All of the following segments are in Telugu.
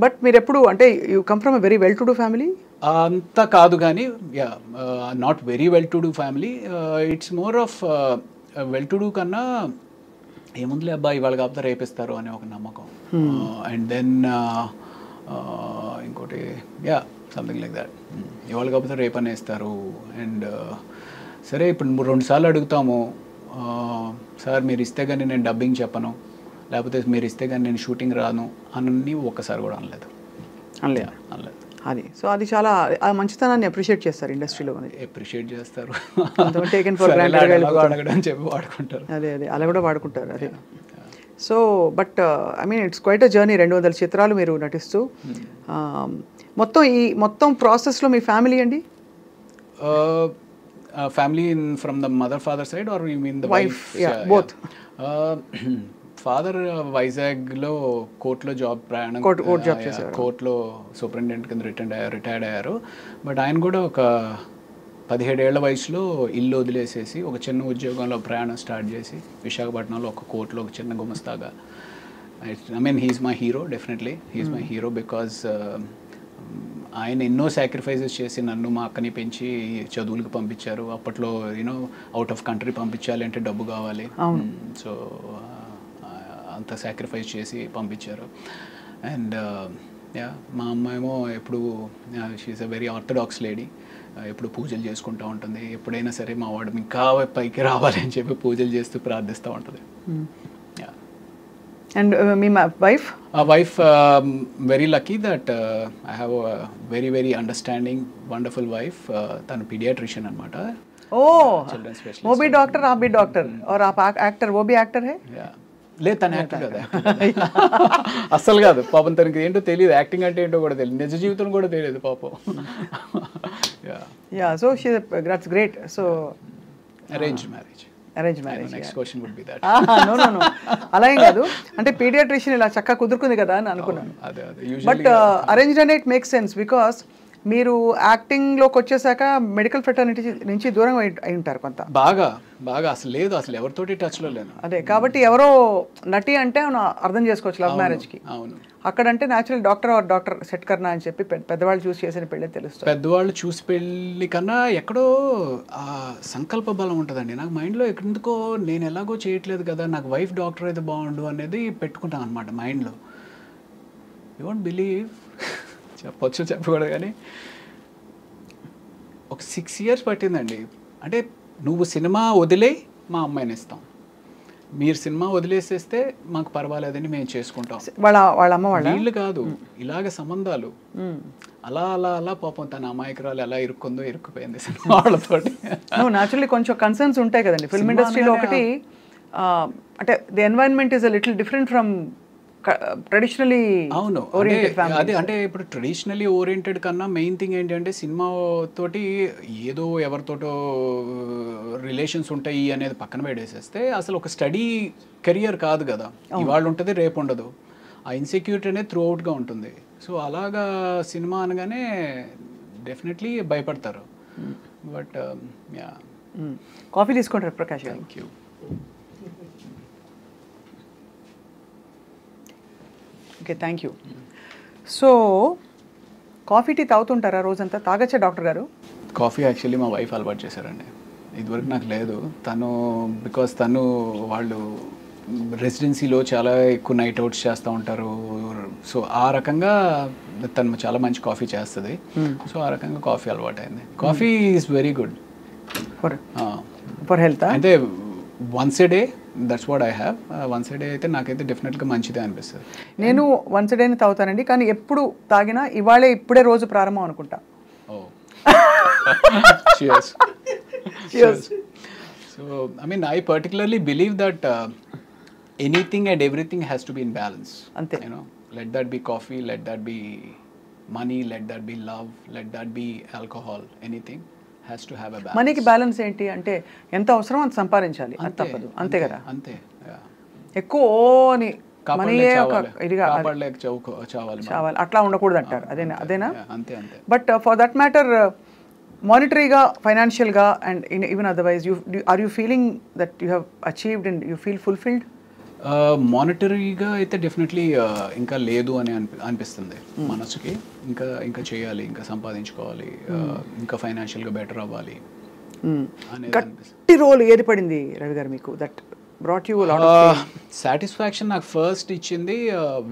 బట్ మీరు ఎప్పుడు అంటే you come from a very well to do family? అంత కాదు కానీ not very well to do family. It's more of well to do కన్నా ఏముందిలే అబ్బాయి ఇవాళ కాకపోతే రేపిస్తారు అనే ఒక నమ్మకం. అండ్ దెన్ ఇంకోటి సంథింగ్ లైక్ దాట్, ఇవాళ కాకపోతే రేపు అనేస్తారు. అండ్ సరే ఇప్పుడు 2 సార్లు అడుగుతాము, సార్ మీరు ఇస్తే కానీ నేను డబ్బింగ్ చెప్పను, లేకపోతే మీరు ఇస్తే కానీ నేను షూటింగ్ రాను అని ఒక్కసారి కూడా అనలేదు. అది సో అది చాలా మంచితనాన్ని అప్రిషియేట్ చేస్తారు ఇండస్ట్రీలో. అప్రిషియేట్ చేస్తారు, టేకెన్ ఫర్ గ్రాంటెడ్ అడగడం చెప్పి వాడుకుంటారు. అదే అలా కూడా వాడుకుంటారు. అదే so but I mean it's quite a journey. 200 చిత్రాలు మీరు నటిస్తూ మొత్తం ప్రాసెస్లో మీ ఫ్యామిలీ అండి? Family from the mother father side or you mean the wife? Both. Father వైజాగ్లో కోర్టులో జాబ్ ప్రయాణం, కోర్టులో సూపరింటెండెంట్ కింద రిటైర్డ్ అయ్యారు. బట్ ఆయన కూడా ఒక 17 ఏళ్ల వయసులో ఇల్లు వదిలేసేసి ఒక చిన్న ఉద్యోగంలో ప్రయాణం స్టార్ట్ చేసి విశాఖపట్నంలో ఒక కోర్టులో ఒక చిన్న గుమస్తాగా. I mean he's my hero, definitely he's my hero because ఆయన ఎన్నో సాక్రిఫైసెస్ చేసి నన్ను మా అక్కని పెంచి చదువులకు పంపించారు. అప్పట్లో అవుట్ ఆఫ్ కంట్రీ పంపించాలి అంటే డబ్బు కావాలి, సో అంత సాక్రిఫైస్ చేసి పంపించారు. అండ్ మా అమ్మ ఏమో ఎప్పుడు she's a very orthodox lady, ఎప్పుడు పూజలు చేసుకుంటూ ఉంటుంది. ఎప్పుడైనా సరే మా వాడు ఇంకా పైకి రావాలని చెప్పి పూజలు చేస్తూ ప్రార్థిస్తూ ఉంటుంది. And me wife? Wife very lucky that I have very very understanding wonderful wife. తను పీడియాట్రిషియన్ అనమాట. Children specialist. वो भी डॉक्टर, आप भी डॉक्टर, और आप एक्टर, वो भी एक्टर है? లేదు తను యాక్టర్ కదా, అస్సలు కాదు పాపం. తనకి ఏంటో తెలియదు, యాక్టింగ్ అంటే ఏంటో కూడా తెలియదు, నిజ జీవితం కూడా తెలియదు పాపం. So that's great. So arrange marriage. Next question would be that. No అలా ఏం కాదు, అంటే పీడియాట్రిషియన్ ఇలా చక్కగా కుదురుకుంది కదా అని అనుకున్నాను. బట్ అరేంజ్డ్ అనే ఇట్ మేక్స్ సెన్స్ బికాస్ మీరు యాక్టింగ్లోకి వచ్చేసాక మెడికల్ ఫ్రెటర్నిటీ నుంచి దూరంగా అయి ఉంటారు కొంత. బాగా అసలు లేదు, అసలు ఎవరితోటి టచ్లో లేను. అదే కాబట్టి ఎవరో నటి అంటే అర్థం చేసుకోవచ్చు లవ్ మ్యారేజ్కి. అవును, అక్కడంటే న్యాచురల్ డాక్టర్ సెట్ కర్నా అని చెప్పి పెద్దవాళ్ళు చూసి చేసిన పెళ్ళి తెలుస్తుంది. పెద్దవాళ్ళు చూసి పెళ్ళి కన్నా ఎక్కడో సంకల్ప బలం ఉంటుందండి. నాకు మైండ్లో ఎక్కడెందుకో నేను ఎలాగో చేయట్లేదు కదా, నాకు వైఫ్ డాక్టర్ అయితే బాగుండు అనేది పెట్టుకుంటాను అనమాట మైండ్లో. యూ వోంట్ బిలీవ్, చెప్పకూడదు కానీ ఒక 6 years పట్టిందండి. అంటే నువ్వు సినిమా వదిలే మా అమ్మాయిని ఇస్తాం, మీరు సినిమా వదిలేసేస్తే మాకు పర్వాలేదని మేము చేసుకుంటాం. వాళ్ళ అమ్మ వీళ్ళు కాదు, ఇలాగ సంబంధాలు అలా అలా అలా పాపం తన అమాయకురాలు ఎలా ఇరుక్కుపోయింది సినిమా వాళ్ళతోటి. న్యాచురల్లీ కొంచెం కన్సర్న్స్ ఉంటాయి కదండి ఫిల్మ్ ఇండస్ట్రీలో. ఒకటి అంటే the environment is little different from traditionally. అవును, అదే అంటే ఇప్పుడు ట్రెడిషనలీ ఓరియంటెడ్ కన్నా మెయిన్ థింగ్ ఏంటంటే సినిమా తోటి ఏదో ఎవరితోటో రిలేషన్స్ ఉంటాయి అనేది పక్కన పెట్టేసేస్తే అసలు ఒక స్టడీ కెరియర్ కాదు కదా, ఇవాళ ఉంటుంది రేపు ఉండదు. ఆ ఇన్సెక్యూరిటీ అనేది త్రూ అవుట్గా ఉంటుంది. సో అలాగా సినిమా అనగానే డెఫినెట్లీ భయపడతారు. బట్ కాఫీ తీసుకుంటారు Prakash. Thank you. Okay, thank you. So coffee tea తాగుతుంటారా రోజంతా? తాగచ్చా డాక్టర్ గారు? కాఫీ యాక్చువల్లీ మా వైఫ్ అలవాటు చేశారండి, ఇదివరకు నాకు లేదు. బికాస్ వాళ్ళు రెసిడెన్సీలో చాలా ఎక్కువ నైట్ అవుట్స్ చేస్తూ ఉంటారు. సో ఆ రకంగా తను చాలా మంచి కాఫీ చేస్తుంది. సో ఆ రకంగా కాఫీ అలవాటు అయింది. Coffee is very good for health. అంటే once a day, that's what I have. Once a day అయితే నాకైతే డెఫినెట్గా మంచిదే అనిపిస్తుంది. నేను వన్స్ ఏ డేనే తాగుతానండి, కానీ ఎప్పుడు తాగినా ఇప్పుడే రోజు ప్రారంభం అనుకుంటా. So I mean I particularly believe that anything and everything has to be in balance. అంతే. Let that be coffee, let that be money, let that be love, let that be alcohol, anything has to have a balance. మనీకి బ్యాలెన్స్ ఏంటి అంటే ఎంత అవసరం అంత సంపాదించాలి, అది తప్పదు. అంతే కదా, అంతే. ఎక్కువ చావాలి అట్లా ఉండకూడదు అంటారు. అదేనా? అంతే. బట్ ఫర్ దట్ మ్యాటర్ మానిటరీగా, ఫైనాన్షియల్గా and even otherwise are you feeling that you have achieved and you feel fulfilled? మానిటరీగా అయితే డెఫినెట్లీ ఇంకా లేదు అని అనిపిస్తుంది మనసుకి. ఇంకా ఇంకా చేయాలి, ఇంకా సంపాదించుకోవాలి, ఇంకా ఫైనాన్షియల్గా బెటర్ అవ్వాలి అనేది అనిపిస్తుంది. గట్టి రోల్ ఏది పడింది రవి గారు మీకు that brought you lot of satisfaction? నాకు ఫస్ట్ ఇచ్చింది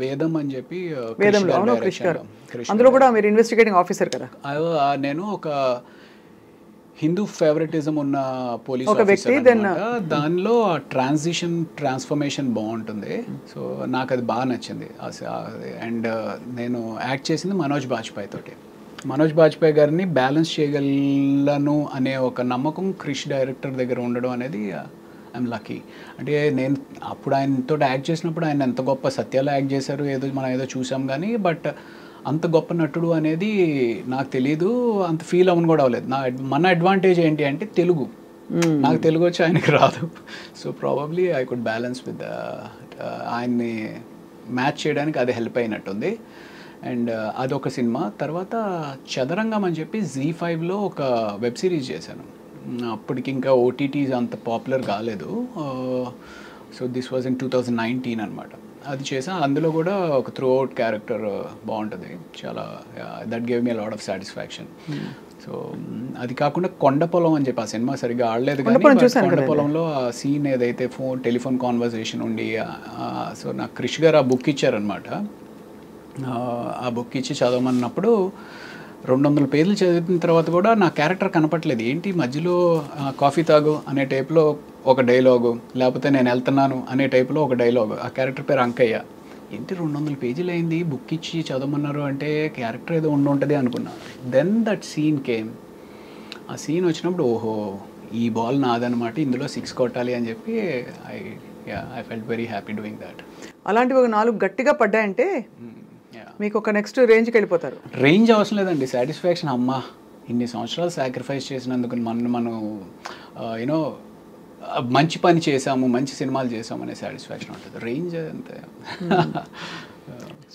వేదం అని చెప్పి, వేదంలో. అవును, క్రిష్ గారు అందులో కూడా మీరు ఇన్వెస్టిగేటింగ్ ఆఫీసర్ కదా. నేను ఒక హిందూ ఫేవరెటిజం ఉన్న పోలీస్ ఒక వ్యక్తి, దానిలో ట్రాన్స్ఫర్మేషన్ బాగుంటుంది. సో నాకు అది బాగా నచ్చింది. అండ్ నేను యాక్ట్ చేసింది మనోజ్ బాజ్పేయి తోటి. మనోజ్ బాజ్పేయి గారిని బ్యాలెన్స్ చేయగలను అనే ఒక నమ్మకం క్రిష్ డైరెక్టర్ దగ్గర ఉండడం అనేది ఐఎమ్ లక్కీ. అంటే నేను అప్పుడు ఆయనతో యాక్ట్ చేసినప్పుడు ఆయన ఎంత గొప్ప సత్యాలు యాక్ట్ చేశారు మనం ఏదో చూసాం కానీ, బట్ అంత గొప్ప నటుడు అనేది నాకు తెలీదు, అంత ఫీల్ అవ్వను కూడా అవ్వలేదు. మన అడ్వాంటేజ్ ఏంటి అంటే తెలుగు. నాకు తెలుగు వచ్చి ఆయనకి రాదు. So probably I could balance with ఆయన్ని మ్యాచ్ చేయడానికి అది హెల్ప్ అయినట్టుంది. అండ్ అదొక సినిమా. తర్వాత చదరంగం అని చెప్పి Z5లో ఒక వెబ్ సిరీస్ చేశాను. అప్పటికి ఇంకా ఓటీటీస్ అంత పాపులర్ కాలేదు. సో దిస్ వాజ్ ఇన్ 2019 అనమాట. అది చేసాను. అందులో కూడా ఒక త్రూ అవుట్ క్యారెక్టర్ బాగుంటుంది చాలా. That gave me lot of satisfaction. So అది కాకుండా కొండపొలం అని చెప్పి ఆ సినిమా సరిగ్గా ఆడలేదు కానీ కొండపొలంలో ఆ సీన్ ఏదైతే టెలిఫోన్ కాన్వర్సేషన్ ఉండి, సో నాకు క్రిష్ గారు ఆ బుక్ ఇచ్చారనమాట. ఆ బుక్ ఇచ్చి చదవమన్నప్పుడు 200 పేజీలు చదివిన తర్వాత కూడా నా క్యారెక్టర్ కనపట్లేదు. ఏంటి మధ్యలో కాఫీ తాగు అనే టైప్లో ఒక డైలాగు, లేకపోతే నేను వెళ్తున్నాను అనే టైప్లో ఒక డైలాగు. ఆ క్యారెక్టర్ పేరు అంకయ్య. ఏంటి 200 పేజీలు అయింది, బుక్ ఇచ్చి చదవమన్నారు అంటే క్యారెక్టర్ ఏదో ఉంటుంది అనుకున్నా. Then that scene came. ఆ సీన్ వచ్చినప్పుడు ఓహో ఈ బాల్ నాదనమాట, ఇందులో 6 కొట్టాలి అని చెప్పి I felt very happy doing that. అలాంటివి ఒక 4 గట్టిగా పడ్డాయంటే మీకు ఒక నెక్స్ట్ రేంజ్కి వెళ్ళిపోతారు. రేంజ్ అవసరం లేదండి, సాటిస్ఫాక్షన్. అమ్మ ఇన్ని సంవత్సరాలు సాక్రిఫైస్ చేసినందుకు మనం యూనో మంచి పని చేసాము, మంచి సినిమాలు చేసాము అనే సాటిస్ఫాక్షన్ ఉంటుంది. రేంజ్ అంతే.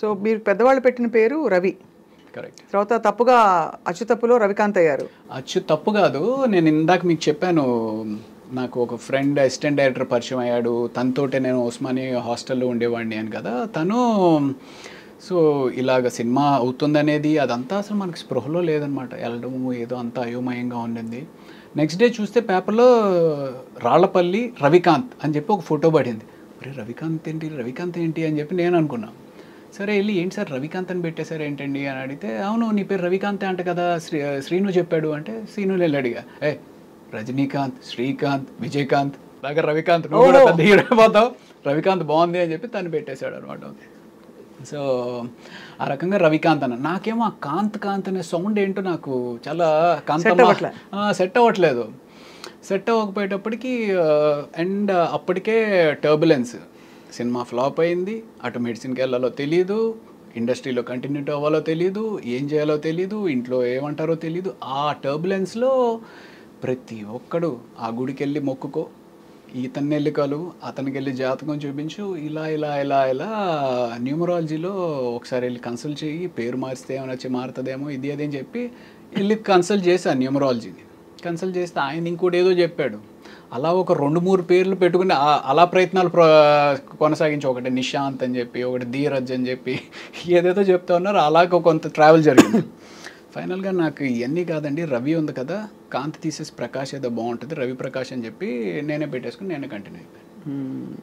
సో మీరు పెద్దవాళ్ళు పెట్టిన పేరు రవి, కరెక్ట్. తర్వాత తప్పుగా అచ్చు తప్పులో రవికాంత్ అయ్యారు. అచ్చు తప్పు కాదు, నేను ఇందాక మీకు చెప్పాను నాకు ఒక ఫ్రెండ్ అసిస్టెంట్ డైరెక్టర్ పరిచయం అయ్యాడు, తనతోటే నేను ఉస్మానియా హాస్టల్లో ఉండేవాడిని అని కదా. తను సో ఇలాగ సినిమా అవుతుందనేది అదంతా అసలు మనకి స్పృహలో లేదనమాట. వెళ్ళడము ఏదో అంతా అయోమయంగా ఉండింది. నెక్స్ట్ డే చూస్తే పేపర్లో రాళ్లపల్లి రవికాంత్ అని చెప్పి ఒక ఫోటో పడింది. అరే రవికాంత్ ఏంటి అని చెప్పి నేను అనుకున్నాను. సరే వెళ్ళి ఏంటి సార్ రవికాంత్ అని పెట్టేశారు ఏంటండి అని అడిగితే, అవును నీ పేరు రవికాంత్ అంట కదా, శ్రీను చెప్పాడు అంటే, శ్రీను వెళ్ళి అడిగా, రజనీకాంత్, శ్రీకాంత్, విజయకాంత్ లాగా రవికాంత్ నువ్వు కూడా పెద్ద హీరో అయిపోతావు, రవికాంత్ బాగుంది అని చెప్పి తను పెట్టేశాడు అనమాట. సో ఆ రకంగా రవికాంత్ అన్న. నాకేమో ఆ కాంత్ అనే సౌండ్ ఏంటో నాకు చాలా సెట్ అవ్వట్లేదు. సెట్ అవ్వకపోయేటప్పటికి అండ్ అప్పటికే టర్బులెన్స్, సినిమా ఫ్లాప్ అయింది, అటు మెడిసిన్కి వెళ్ళాలో తెలియదు, ఇండస్ట్రీలో కంటిన్యూటీ అవ్వాలో తెలియదు, ఏం చేయాలో తెలియదు, ఇంట్లో ఏమంటారో తెలియదు. ఆ టర్బులెన్స్లో ప్రతి ఒక్కడు ఆ గుడికి వెళ్ళి మొక్కుకో, ఇతన్ని వెళ్ళి కలు, అతనికి వెళ్ళి జాతకం చూపించు, ఇలా ఇలా ఇలా ఇలా న్యూమరాలజీలో ఒకసారి వెళ్ళి కన్సల్ట్ చేయి, పేరు మారిస్తే ఏమైనా వచ్చి మారుతుందేమో ఇది అదేం చెప్పి వెళ్ళి కన్సల్ట్ చేశాను న్యూమరాలజీని. కన్సల్ట్ చేస్తే ఆయన ఇంకోటి ఏదో చెప్పాడు. అలా ఒక 2-3 పేర్లు పెట్టుకుని అలా ప్రయత్నాలు కొనసాగించి, ఒకటి నిశాంత్ అని చెప్పి, ఒకటి ధీరజ్ అని చెప్పి ఏదేదో చెప్తా ఉన్నారు. అలాగ కొంత ట్రావెల్ జరిగింది. ఫైనల్గా నాకు ఇవన్నీ కాదండి, రవి ఉంది కదా, కాంతి తీసేసి ప్రకాష్ ఏదో బాగుంటుంది, రవి ప్రకాష్ అని చెప్పి నేనే పెట్టేసుకుని నేనే కంటిన్యూ అయిపోయాను.